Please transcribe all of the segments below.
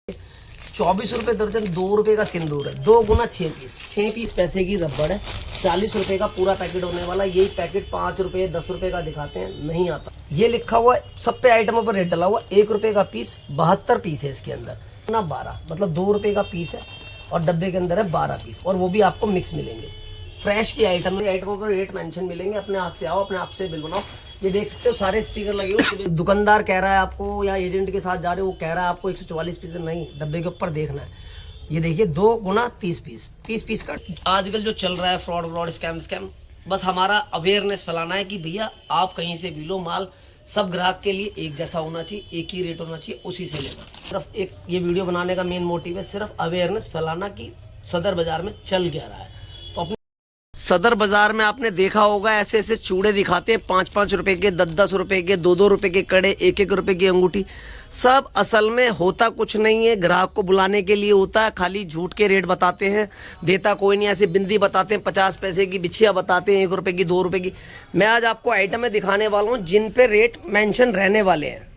₹24 दर्जन, ₹2 का सिंदूर है, 2 गुना 6 पीस पैसे की रबड़ है, ₹40 का पूरा पैकेट होने वाला। यही पैकेट ₹5 ₹10 का दिखाते हैं, नहीं आता। ये लिखा हुआ सब पे आइटमों पर रेट डला हुआ, ₹1 का पीस, 72 पीस है इसके अंदर ना 12, मतलब ₹2 का पीस है और डब्बे के अंदर है 12 पीस, और वो भी आपको मिक्स मिलेंगे। फ्रेश की आइटमों पर रेट मेंशन मिलेंगे। अपने हाथ से आओ, अपने आप से बिल बनाओ। ये देख सकते हो सारे स्टिकर लगे हुए। दुकानदार कह रहा है आपको या एजेंट के साथ जा रहे हो, वो कह रहा है आपको 144 पीस, नहीं, डब्बे के ऊपर देखना है। ये देखिए 2 गुना 30 पीस, 30 पीस का। आजकल जो चल रहा है फ्रॉड स्कैम, बस हमारा अवेयरनेस फैलाना है कि भैया आप कहीं से भी लो माल, सब ग्राहक के लिए एक जैसा होना चाहिए, एक ही रेट होना चाहिए, उसी से लेना। सिर्फ एक ये वीडियो बनाने का मेन मोटिव है सिर्फ अवेयरनेस फैलाना कि सदर बाजार में चल क्या रहा है। तो अपने सदर बाजार में आपने देखा होगा ऐसे ऐसे चूड़े दिखाते हैं, ₹5 के, ₹10 के, ₹2 के कड़े, ₹1 की अंगूठी। सब असल में होता कुछ नहीं है, ग्राहक को बुलाने के लिए होता है। खाली झूठ के रेट बताते हैं, देता कोई नहीं। ऐसे बिंदी बताते हैं 50 पैसे की, बिछिया बताते हैं ₹1 की, ₹2 की। मैं आज आपको आइटमें दिखाने वाला हूँ जिन पे रेट मेंशन रहने वाले हैं।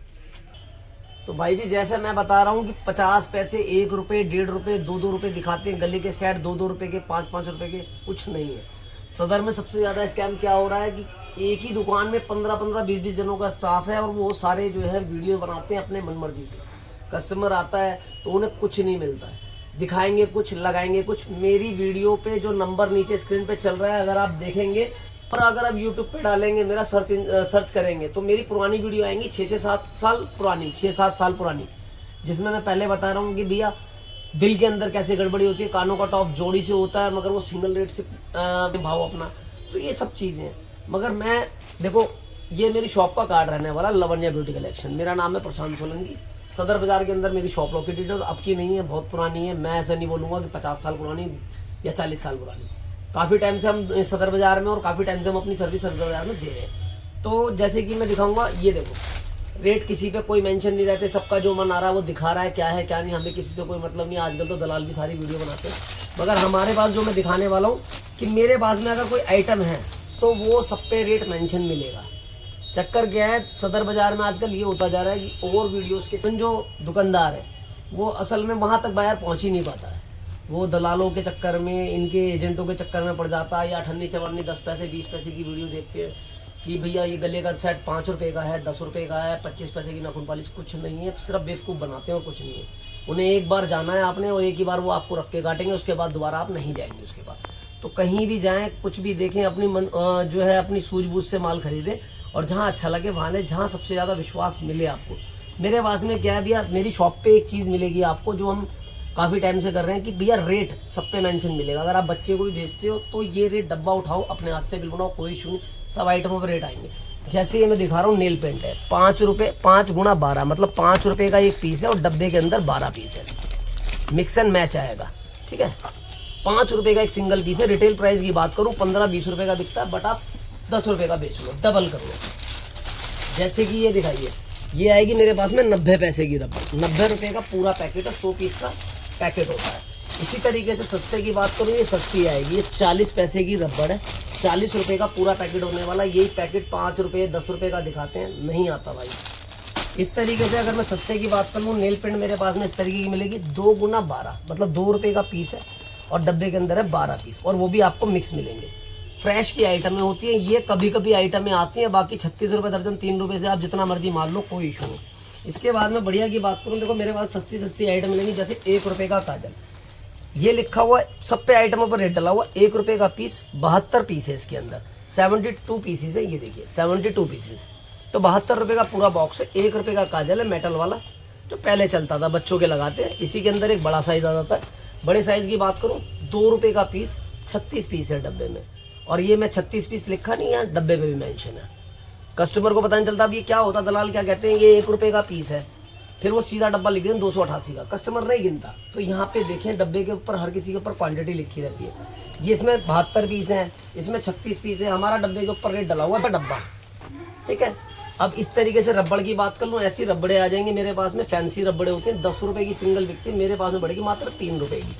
तो भाई जी जैसे मैं बता रहा हूँ कि 50 पैसे, ₹1, ₹1.5, ₹2 दिखाते हैं। गले के सेट ₹2 के, ₹5 के, कुछ नहीं है। सदर में सबसे ज्यादा स्कैम क्या हो रहा है कि एक ही दुकान में 15-15, 20-20 जनों का स्टाफ है और वो सारे जो है वीडियो बनाते हैं अपने मनमर्जी से। कस्टमर आता है तो उन्हें कुछ नहीं मिलता है, दिखाएंगे कुछ, लगाएंगे कुछ। मेरी वीडियो पे जो नंबर नीचे स्क्रीन पे चल रहा है, अगर आप देखेंगे और अगर आप YouTube पे डालेंगे, मेरा सर्च करेंगे, तो मेरी पुरानी वीडियो आएंगी 6-7 साल पुरानी, 6-7 साल पुरानी, जिसमें मैं पहले बता रहा हूँ कि भैया बिल के अंदर कैसे गड़बड़ी होती है। कानों का टॉप जोड़ी से होता है मगर वो सिंगल रेट से भाव अपना, तो ये सब चीज़ें हैं। मगर मैं देखो, ये मेरी शॉप का कार्ड रहने वाला, लवन्या ब्यूटी कलेक्शन। मेरा नाम है प्रशांत सोलंकी। सदर बाजार के अंदर मेरी शॉप लोकेटेड है, अब की नहीं है, बहुत पुरानी है। मैं ऐसा नहीं बोलूँगा कि 50 साल पुरानी या 40 साल पुरानी। काफ़ी टाइम से हम सदर बाजार में और काफ़ी टाइम से हम अपनी सर्विस सदर बाजार में दे रहे हैं। तो जैसे कि मैं दिखाऊंगा, ये देखो रेट किसी पे कोई मेंशन नहीं रहते, सबका जो मन आ रहा है वो दिखा रहा है, क्या है क्या नहीं, हमें किसी से कोई मतलब नहीं। आजकल तो दलाल भी सारी वीडियो बनाते हैं, मगर हमारे पास जो मैं दिखाने वाला हूँ कि मेरे पास में अगर कोई आइटम है तो वो सब पे रेट मेंशन मिलेगा। चक्कर क्या है, सदर बाजार में आजकल ये होता जा रहा है कि और वीडियोज़ के जो दुकानदार है वो असल में वहाँ तक बाहर पहुँच ही नहीं पाता है। वो दलालों के चक्कर में, इनके एजेंटों के चक्कर में पड़ जाता है, या अठन्नी चवन्नी 10 पैसे 20 पैसे की वीडियो देखते हैं कि भैया ये गले का सेट ₹5 का है, ₹10 का है, 25 पैसे की नाखून पॉलिश। कुछ नहीं है, सिर्फ बेवकूफ़ बनाते हैं और कुछ नहीं है। उन्हें एक बार जाना है आपने और एक ही बार वो आपको रख के काटेंगे, उसके बाद दोबारा आप नहीं जाएंगे उसके बाद। तो कहीं भी जाएँ, कुछ भी देखें, अपनी जो है अपनी सूझबूझ से माल खरीदें और जहाँ अच्छा लगे वहाँ लें, जहाँ सबसे ज़्यादा विश्वास मिले आपको। मेरे पास में क्या है भैया, मेरी शॉप पे एक चीज़ मिलेगी आपको जो हम काफ़ी टाइम से कर रहे हैं कि भैया रेट सब पे मेंशन मिलेगा। अगर आप बच्चे को भी भेजते हो तो ये रेट डब्बा उठाओ, अपने हाथ से बिल बनाओ, कोई इशू नहीं, सब आइटमों पर रेट आएंगे। जैसे ये मैं दिखा रहा हूँ, नेल पेंट है ₹5, 5 गुना 12, मतलब ₹5 का एक पीस है और डब्बे के अंदर 12 पीस है। मिक्स एंड मैच आएगा, ठीक है। ₹5 का एक सिंगल पीस है। रिटेल प्राइस की बात करूँ 15-20 का बिकता है, बट आप ₹10 का बेच लो, डबल कर लो। जैसे कि ये दिखाइए, ये आएगी मेरे पास में 90 पैसे की रबड़, ₹90 का पूरा पैकेट है, 100 पीस का पैकेट होता है। इसी तरीके से सस्ते की बात करूँ, ये सस्ती आएगी, ये 40 पैसे की रबड़ है, ₹40 का पूरा पैकेट होने वाला। यही पैकेट ₹5 ₹10 का दिखाते हैं, नहीं आता भाई। इस तरीके से अगर मैं सस्ते की बात करूँ, नेल पेंट मेरे पास में इस तरीके की मिलेगी, 2 गुना 12, मतलब ₹2 का पीस है और डब्बे के अंदर है 12 पीस, और वो भी आपको मिक्स मिलेंगे। फ्रेश की आइटमें होती हैं, ये कभी कभी आइटमें आती हैं, बाकी ₹36 दर्जन, ₹3 से आप जितना मर्जी मान लो, कोई इशू नहीं। इसके बाद में बढ़िया की बात करूँ, देखो मेरे पास सस्ती सस्ती आइटम मिलेंगी, जैसे ₹1 का काजल। ये लिखा हुआ है सब पे आइटमों पर रेट डला हुआ, ₹1 का पीस, 72 पीस है इसके अंदर, 72 पीसेस है। ये देखिए 72 पीसेस, तो ₹72 का पूरा बॉक्स है। ₹1 का काजल है, मेटल वाला, जो पहले चलता था, बच्चों के लगाते हैं। इसी के अंदर एक बड़ा साइज आ जाता है। बड़े साइज की बात करूँ, ₹2 का पीस, 36 पीस है डब्बे में, और ये मैं 36 पीस लिखा नहीं, यहाँ डब्बे पे भी मेंशन है। कस्टमर को पता नहीं चलता अब ये क्या होता, दलाल क्या कहते हैं, ये ₹1 का पीस है, फिर वो सीधा डब्बा लिख दें 288 का, कस्टमर नहीं गिनता। तो यहाँ पे देखें डब्बे के ऊपर हर किसी के ऊपर क्वांटिटी लिखी रहती है। ये इसमें 72 पीस हैं, इसमें 36 पीस है, हमारा डब्बे के ऊपर रेट डला हुआ है डब्बा, ठीक है। अब इस तरीके से रबड़ की बात कर लूँ, ऐसी रबड़े आ जाएंगे मेरे पास में, फैंसी रबड़े होते हैं, ₹10 की सिंगल बिकती है, मेरे पास में पड़ेगी मात्र ₹3 की।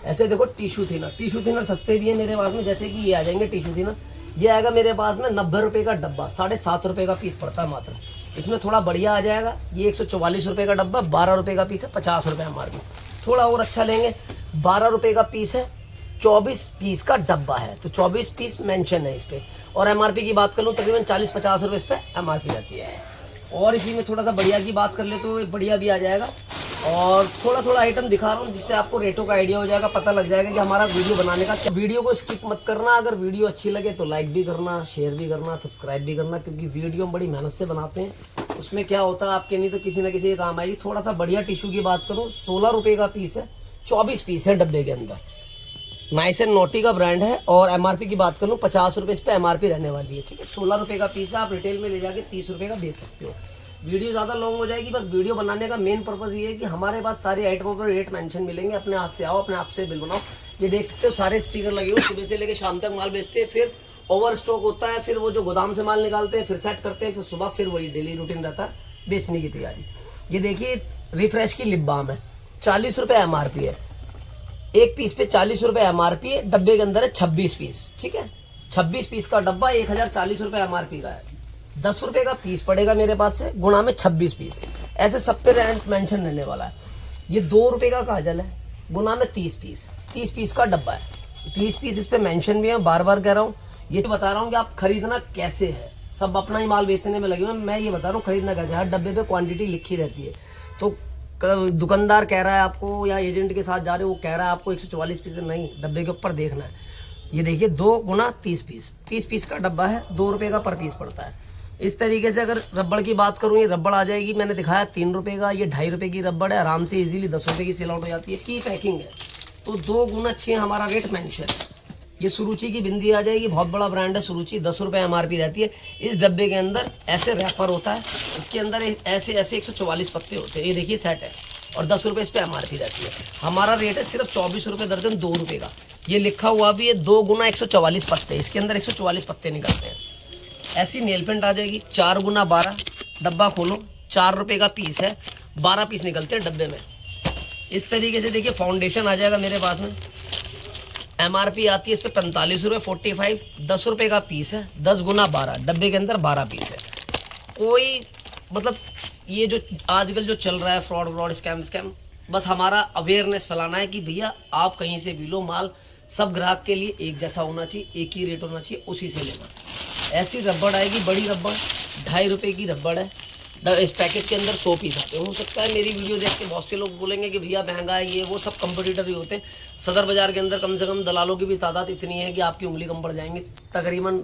ऐसे देखो टिश्यू थिनर सस्ते भी है मेरे पास में, जैसे कि ये आ जाएंगे टिश्यू थिनर। ये आएगा मेरे पास में ₹90 का डब्बा, ₹7.5 का पीस पड़ता है मात्र। इसमें थोड़ा बढ़िया आ जाएगा, ये 144 रुपये का डब्बा, 12 रुपये का पीस है, 50 रुपये MRP। थोड़ा और अच्छा लेंगे, 12 रुपये का पीस है, 24 पीस का डब्बा है, तो 24 पीस मेंशन है इस पे। और MRP की बात कर लूँ तकरीबन 40-50 रुपये इस पर MRP रहती है। और इसी में थोड़ा सा बढ़िया की बात कर ले तो बढ़िया भी आ जाएगा। और थोड़ा थोड़ा आइटम दिखा रहा हूँ जिससे आपको रेटों का आइडिया हो जाएगा, पता लग जाएगा कि हमारा वीडियो बनाने का। वीडियो को स्किप मत करना, अगर वीडियो अच्छी लगे तो लाइक भी करना, शेयर भी करना, सब्सक्राइब भी करना, क्योंकि वीडियो हम बड़ी मेहनत से बनाते हैं। उसमें क्या होता है आपके नहीं तो किसी न किसी के काम आएगी। थोड़ा सा बढ़िया टिश्यू की बात करूँ, 16 रुपये का पीस है, 24 पीस है डब्बे के अंदर। नाइस एंड नोटी का ब्रांड है। और MRP की बात करूँ 50 रुपये इस पर MRP रहने वाली है, ठीक है। 16 रुपये का पीस है, आप रिटेल में ले जाके 30 रुपये का बेच सकते हो। वीडियो ज़्यादा लॉन्ग हो जाएगी, बस वीडियो बनाने का मेन पर्पज़ ये है कि हमारे पास सारी आइटमों पर रेट मेंशन मिलेंगे। अपने हाथ से आओ, अपने आप से बिल बनाओ। ये देख सकते हो सारे स्टिकर लगे हुए, सुबह से लेकर शाम तक माल बेचते हैं, फिर ओवर स्टॉक होता है, फिर वो जो गोदाम से माल निकालते हैं, फिर सेट करते हैं, फिर सुबह फिर वही डेली रूटीन रहता है बेचने की तैयारी। ये देखिए रिफ्रेश की लिप बाम है, 40 रुपये MRP है, एक पीस पे 40 रुपये MRP है, डब्बे के अंदर है 26 पीस, ठीक है। 26 पीस का डब्बा 1040 रुपये MRP का है, 10 रुपये का पीस पड़ेगा मेरे पास से, गुणा में 26 पीस, ऐसे सब पे रेंट मेंशन रहने वाला है। ये 2 रुपये का काजल है, गुणा में 30 पीस, 30 पीस का डब्बा है, 30 पीस इस पे मेंशन भी है। बार बार कह रहा हूँ, ये बता रहा हूँ कि आप खरीदना कैसे है। सब अपना ही माल बेचने में लगे हुए, मैं ये बता रहा हूँ खरीदना कैसे। हर डब्बे पे क्वांटिटी लिखी रहती है, तो दुकानदार कह रहा है आपको या एजेंट के साथ जा रहे हो, वो कह रहा है आपको 144 पीस, नहीं, डब्बे के ऊपर देखना है। ये देखिए 2 गुना 30 पीस, 30 पीस का डब्बा है, 2 रुपये का पर पीस पड़ता है। इस तरीके से अगर रबड़ की बात करूँ, ये रबड़ आ जाएगी, मैंने दिखाया 3 रुपये का, ये 2.5 रुपये की रबड़ है, आराम से इजीली 10 रुपये की सेल आउट हो जाती है। इसकी पैकिंग है तो 2 गुना 6 हमारा रेट मेंशन है। ये सुरुचि की बिंदी आ जाएगी, बहुत बड़ा ब्रांड है सुरुचि, 10 रुपये MRP रहती है। इस डब्बे के अंदर ऐसे रैपर होता है, इसके अंदर ऐसे ऐसे 144 पत्ते होते हैं, ये देखिए सेट है, और 10 रुपये इस पर MRP रहती है। हमारा रेट है सिर्फ 24 रुपये दर्जन, 2 रुपये का। ये लिखा हुआ भी है 2 गुना 144 पत्ते, इसके अंदर 144 पत्ते निकलते हैं। ऐसी नेल पेंट आ जाएगी 4 गुना 12, डब्बा खोलो, 4 रुपये का पीस है, 12 पीस निकलते हैं डब्बे में। इस तरीके से देखिए फाउंडेशन आ जाएगा मेरे पास में, MRP आती है इस पर 45 रुपये, 45, 10 रुपये का पीस है, 10 गुना 12, डब्बे के अंदर 12 पीस है। कोई मतलब ये जो आजकल जो चल रहा है फ्रॉड स्कैम, बस हमारा अवेयरनेस फैलाना है कि भैया आप कहीं से भी लो माल, सब ग्राहक के लिए एक जैसा होना चाहिए, एक ही रेट होना चाहिए, उसी से लेना। ऐसी रबड़ आएगी, बड़ी रबड़ 2.5 रुपये की रबड़ है, इस पैकेट के अंदर 100 पीस आते हैं। हो सकता है मेरी वीडियो देख के बहुत से लोग बोलेंगे कि भैया महंगा है, ये वो, सब कंपटीटर ही होते हैं। सदर बाजार के अंदर कम से कम दलालों की भी तादाद इतनी है कि आपकी उंगली कम पड़ जाएंगी, तकरीबन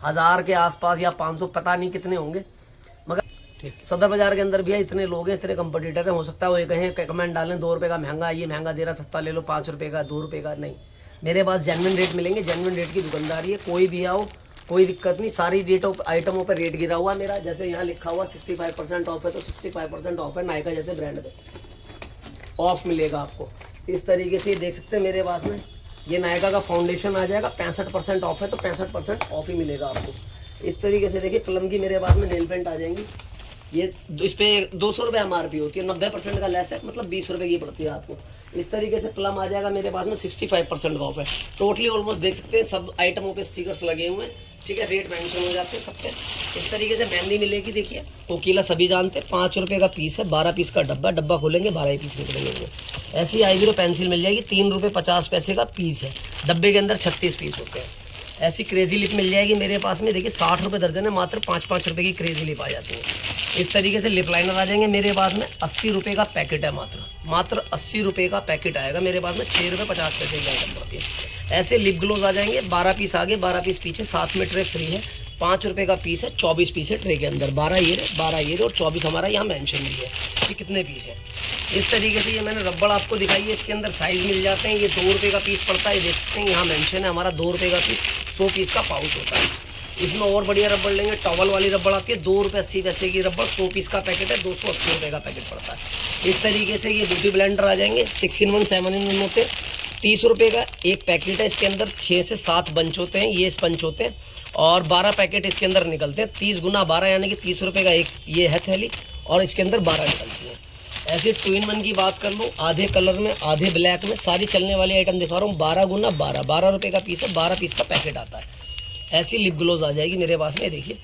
1000 के आसपास या 500, पता नहीं कितने होंगे, मगर सदर बाजार के अंदर भैया इतने लोग हैं, इतने कंपटीटर हैं। हो सकता है वो कहें कमेंट डालें 2 रुपये का महंगा, ये महंगा दे रहा, सस्ता ले लो, 5 रुपये का, 2 रुपये का, नहीं, मेरे पास जेन्युइन रेट मिलेंगे, जेन्युइन रेट की दुकानदारी है। कोई भी आओ, कोई दिक्कत नहीं, सारी रेटों आइटमों पर रेट गिरा हुआ मेरा। जैसे यहाँ लिखा हुआ 65% ऑफ है, तो 65% ऑफ है, नायका जैसे ब्रांड पे ऑफ मिलेगा आपको। इस तरीके से देख सकते हैं मेरे पास में ये नायका का फाउंडेशन आ जाएगा, 65% ऑफ है, तो 65% ऑफ ही मिलेगा आपको। इस तरीके से देखिए प्लम की मेरे पास में नेल पेंट आ जाएंगी, ये इस पर 200 रुपये MRP होती है, 90% का लेस है, मतलब 20 रुपये की पड़ती है आपको। इस तरीके से प्लम आ जाएगा मेरे पास में, 65% ऑफ है। टोटली ऑलमोस्ट देख सकते हैं सब आइटमों पे स्टिकर्स लगे हुए हैं, ठीक है, रेट मेंशन हो जाते हैं सब पे। इस तरीके से मेहंदी मिलेगी, देखिए कोकीला सभी जानते हैं, 5 रुपये का पीस है, 12 पीस का डब्बा, डब्बा खोलेंगे 12 पीस निकलेंगे। ऐसी आईब्रो पेंसिल मिल जाएगी, 3 रुपये 50 पैसे का पीस है, डब्बे के अंदर 36 पीस होते हैं। ऐसी क्रेजी लिप मिल जाएगी मेरे पास में, देखिए 60 रुपये दर्जन है, मात्र 5-5 रुपये की क्रेजी लिप आ जाती है। इस तरीके से लिप लाइनर आ जाएंगे मेरे पास में, 80 रुपये का पैकेट है, मात्र 80 रुपये का पैकेट आएगा मेरे पास में, 6 रुपये 50 पैसे की आइटम पड़ती है। ऐसे लिप ग्लोव आ जाएंगे, 12 पीस आगे 12 पीस पीछे, साथ में ट्रे फ्री है, 5 रुपये का पीस है, 24 पीस है ट्रे के अंदर, 12 ये और 24 हमारा यहाँ मेंशन भी है कि कितने पीस है। इस तरीके से ये मैंने रबड़ आपको दिखाई है, इसके अंदर साइज मिल जाते हैं। ये 2 रुपये का पीस पड़ता है, देख सकते हैं यहाँ मेंशन है हमारा 2 रुपये का पीस, 100 पीस का पाउच होता है। इसमें और बढ़िया रबड़ लेंगे, टॉवल वाली रबड़ आती है, 2 रुपये 80 पैसे की रबड़, 100 पीस का पैकेट है, 280 रुपये का पैकेट पड़ता है। इस तरीके से ये ब्यूटी ब्लेंडर आ जाएंगे, 6-in-1 7-in-1 होते, 30 रुपये का एक पैकेट है, इसके अंदर 6 से 7 बंच होते हैं, ये स्पंच होते हैं, और 12 पैकेट इसके अंदर निकलते हैं। 30 गुना 12 यानी कि 30 रुपये का एक ये है थैली, और इसके अंदर 12 निकलती हैं। ऐसे 2-in-1 की बात कर लूँ, आधे कलर में आधे ब्लैक में, सारी चलने वाली आइटम दिखा रहा हूँ। 12 गुना 12, 12 रुपये का पीस है, 12 पीस का पैकेट आता है। ऐसी लिप ग्लोव आ जाएगी मेरे पास में, देखिए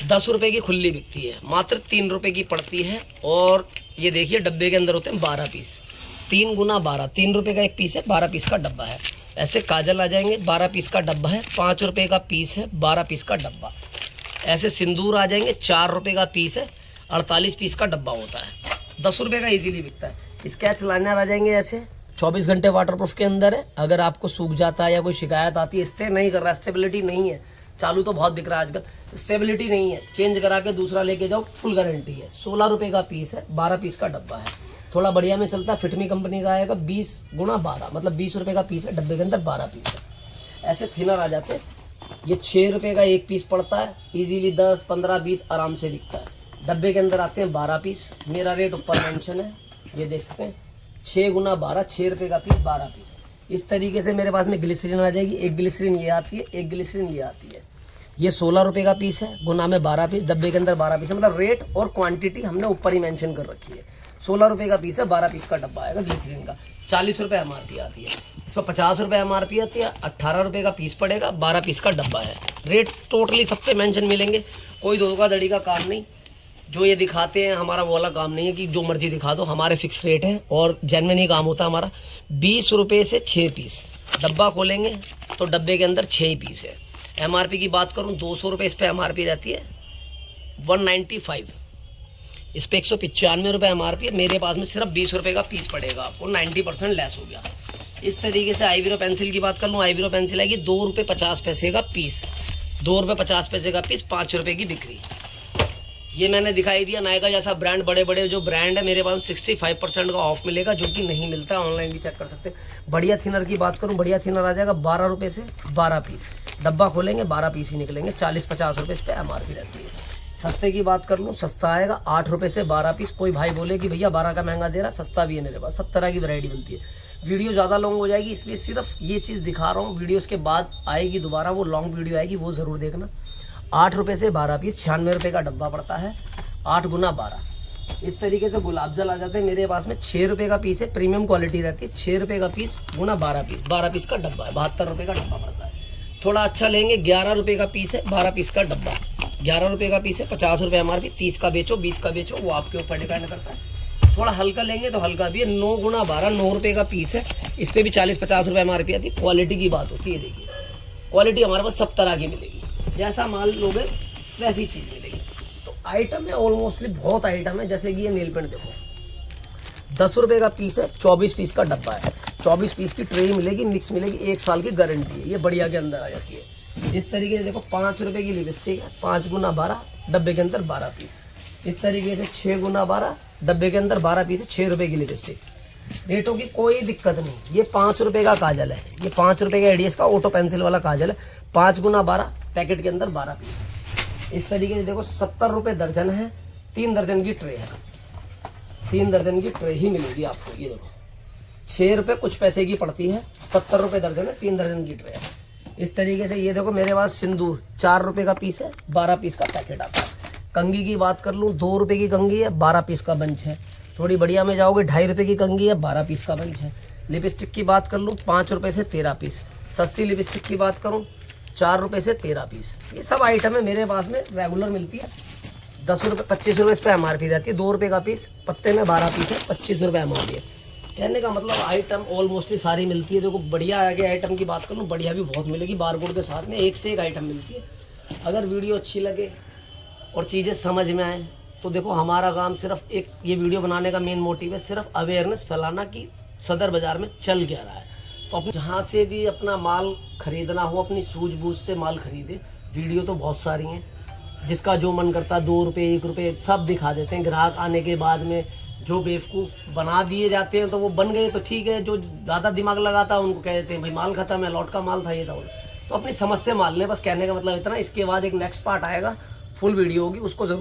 10 रुपए की खुली बिकती है, मात्र 3 रुपए की पड़ती है। और ये देखिए डब्बे के अंदर होते हैं 12 पीस, 3 गुना 12, 3 रुपए का एक पीस है, 12 पीस का डब्बा है। ऐसे काजल आ जाएंगे, 12 पीस का डब्बा है, 5 रुपए का पीस है, 12 पीस का डब्बा। ऐसे सिंदूर आ जाएंगे, 4 रुपए का पीस है, 48 पीस का डब्बा होता है, 10 रुपए का इजीली बिकता है। स्केच लाइनर आ जाएंगे ऐसे, 24 घंटे वाटरप्रूफ के अंदर है। अगर आपको सूख जाता है या कोई शिकायत आती है, स्टे नहीं कर रहा, स्टेबिलिटी नहीं है, चालू तो बहुत बिक रहा है आजकल, स्टेबिलिटी नहीं है, चेंज करा के दूसरा लेके जाओ, फुल गारंटी है। 16 रुपए का पीस है, 12 पीस का डब्बा है। थोड़ा बढ़िया में चलता है, फिटमी कंपनी का आएगा, 20 गुना 12, मतलब 20 रुपए का पीस है, डब्बे के अंदर 12 पीस है। ऐसे थिनर आ जाते हैं, ये 6 रुपए का एक पीस पड़ता है, इजीली 10, 15, 20 आराम से बिकता है। डब्बे के अंदर आते हैं 12 पीस, मेरा रेट ऊपर मेंशन है, ये देख सकते हैं, 6 गुना 12, 6 रुपए का पीस, 12 पीस। इस तरीके से मेरे पास में ग्लिसरीन आ जाएगी, एक ग्लिसरीन ये आती है, एक ग्लिसरीन ये आती है। ये 16 रुपए का पीस है, गुना में 12 पीस, डब्बे के अंदर 12 पीस है, मतलब रेट और क्वांटिटी हमने ऊपर ही मेंशन कर रखी है। 16 रुपए का पीस है, 12 पीस का डब्बा आएगा ग्लिसरीन का, 40 रुपए एमआरपी आती है। इस पर 50 रुपए एमआरपी आती है, 18 रुपए का पीस पड़ेगा, 12 पीस का डब्बा है। रेट्स टोटली सब पे मेंशन मिलेंगे, कोई धोखाधड़ी का काम नहीं। जो ये दिखाते हैं हमारा वो वाला काम नहीं है कि जो मर्जी दिखा दो, हमारे फिक्स रेट है और जेन्युइन ही काम होता है हमारा। 20 रुपए से 6 पीस, डब्बा खोलेंगे तो डब्बे के अंदर 6 ही पीस है। एमआरपी की बात करूं, 200 रुपये इस पर एमआरपी रहती है, 195 इस पर 195 रुपये एमआरपी है। मेरे पास में सिर्फ 20 रुपये का पीस पड़ेगा आपको, 90% लेस हो गया। इस तरीके से आईब्रो पेंसिल की बात कर लूँ, आईब्रो पेंसिल आएगी 2 रुपये 50 पैसे का पीस, 2 रुपये 50 पैसे का पीस, 5 रुपये की बिक्री। ये मैंने दिखाई दिया नायका जैसा ब्रांड, बड़े बड़े जो ब्रांड है मेरे पास 65% का ऑफ मिलेगा, जो कि नहीं मिलता, ऑनलाइन भी चेक कर सकते हैं। बढ़िया थिनर की बात करूं, बढ़िया थिनर आ जाएगा 12 रुपये से 12 पीस, डब्बा खोलेंगे 12 पीस ही निकलेंगे, 40-50 रुपये इस पर एमआरपी रहती है। सस्ते की बात कर लूँ, सस्ता आएगा 8 रुपये से 12 पीस। कोई भाई बोले कि भैया 12 का महंगा दे रहा, सस्ता भी है मेरे पास, सब तरह की वैरायटी मिलती है। वीडियो ज़्यादा लॉन्ग हो जाएगी, इसलिए सिर्फ ये चीज़ दिखा रहा हूँ। वीडियो के बाद आएगी दोबारा, वो लॉन्ग वीडियो आएगी, वो ज़रूर देखना। 8 रुपये से 12 पीस, 96 रुपये का डब्बा पड़ता है, 8 गुना 12। इस तरीके से गुलाब जल आ जाते हैं मेरे पास में, 6 रुपये का पीस है, प्रीमियम क्वालिटी रहती है, 6 रुपये का पीस गुना 12 पीस, 12 पीस का डब्बा है, 72 रुपये का डब्बा पड़ता है। थोड़ा अच्छा लेंगे 11 रुपये का पीस है, 12 पीस का डब्बा, 11 रुपये का पीस है, 50 रुपये एमआरपी, 30 का बेचो 20 का बेचो, वो आपके ऊपर डिपेंड करता है। थोड़ा हल्का लेंगे तो हल्का भी है, 9 गुना 12, 9 रुपये का पीस है, इस पर भी 40-50 रुपये एमआरपी आती है। क्वालिटी की बात होती है, देखिए क्वालिटी हमारे पास सब तरह की मिलेगी, जैसा माल लोगे वैसी चीज़ मिलेगी। तो आइटम है ऑलमोस्टली बहुत आइटम है, जैसे कि ये नेल पेंट देखो 10 रुपये का पीस है, 24 पीस का डब्बा है, 24 पीस की ट्रे मिलेगी, मिक्स मिलेगी, 1 साल की गारंटी है, ये बढ़िया के अंदर आ जाती है। इस तरीके से देखो 5 रुपये की लिपस्टिक है, 5 गुना 12, डब्बे के अंदर 12 पीस। इस तरीके से 6 गुना 12, डब्बे के अंदर 12 पीस है, 6 रुपये की लिपस्टिक। रेटों की कोई दिक्कत नहीं। ये 5 रुपये का काजल है, ये 5 रुपये का एडीएस का ऑटो पेंसिल वाला काजल है, 5 गुना 12, पैकेट के अंदर 12 पीस है। इस तरीके से देखो 70 रुपये दर्जन है, 3 दर्जन की ट्रे है, 3 दर्जन की ट्रे ही मिलेगी आपको। ये देखो 6 रुपये कुछ पैसे की पड़ती है, 70 रुपये दर्जन है, 3 दर्जन की ट्रे है। इस तरीके से ये देखो मेरे पास सिंदूर 4 रुपये का पीस है, 12 पीस का पैकेट आता है। कंगी की बात कर लूँ, 2 रुपये की कंगी है, 12 पीस का बंच है। थोड़ी बढ़िया में जाओगे 2.5 रुपये की कंगी है, 12 पीस का बंच है। लिपस्टिक की बात कर लूँ, 5 रुपये से 13 पीस। सस्ती लिपस्टिक की बात करूँ, 4 रुपये से 13 पीस। ये सब आइटम है मेरे पास में, रेगुलर मिलती है। 10 रुपये 25 रुपये इस पर एमआरपी रहती है, 2 रुपये का पीस, पत्ते में 12 पीस है, 25 रुपये एमआरपी है। कहने का मतलब आइटम ऑलमोस्टली सारी मिलती है। देखो बढ़िया आगे आइटम की बात करूँ, बढ़िया भी बहुत मिलेगी, बारकोड के साथ में एक से एक आइटम मिलती है। अगर वीडियो अच्छी लगे और चीज़ें समझ में आए तो देखो हमारा काम सिर्फ एक, ये वीडियो बनाने का मेन मोटिव है सिर्फ अवेयरनेस फैलाना कि सदर बाज़ार में चल क्या रहा है। तो अपने जहाँ से भी अपना माल खरीदना हो, अपनी सूझबूझ से माल खरीदे। वीडियो तो बहुत सारी हैं, जिसका जो मन करता है 2 रुपये 1 रुपये सब दिखा देते हैं। ग्राहक आने के बाद में जो बेवकूफ़ बना दिए जाते हैं तो वो बन गए तो ठीक है, जो ज़्यादा दिमाग लगाता है उनको कह देते हैं भाई माल खत्म है, लौट का माल था, ये था। तो अपनी समझ से माल लें, बस कहने का मतलब इतना। इसके बाद एक नेक्स्ट पार्ट आएगा, फुल वीडियो होगी, उसको जरूर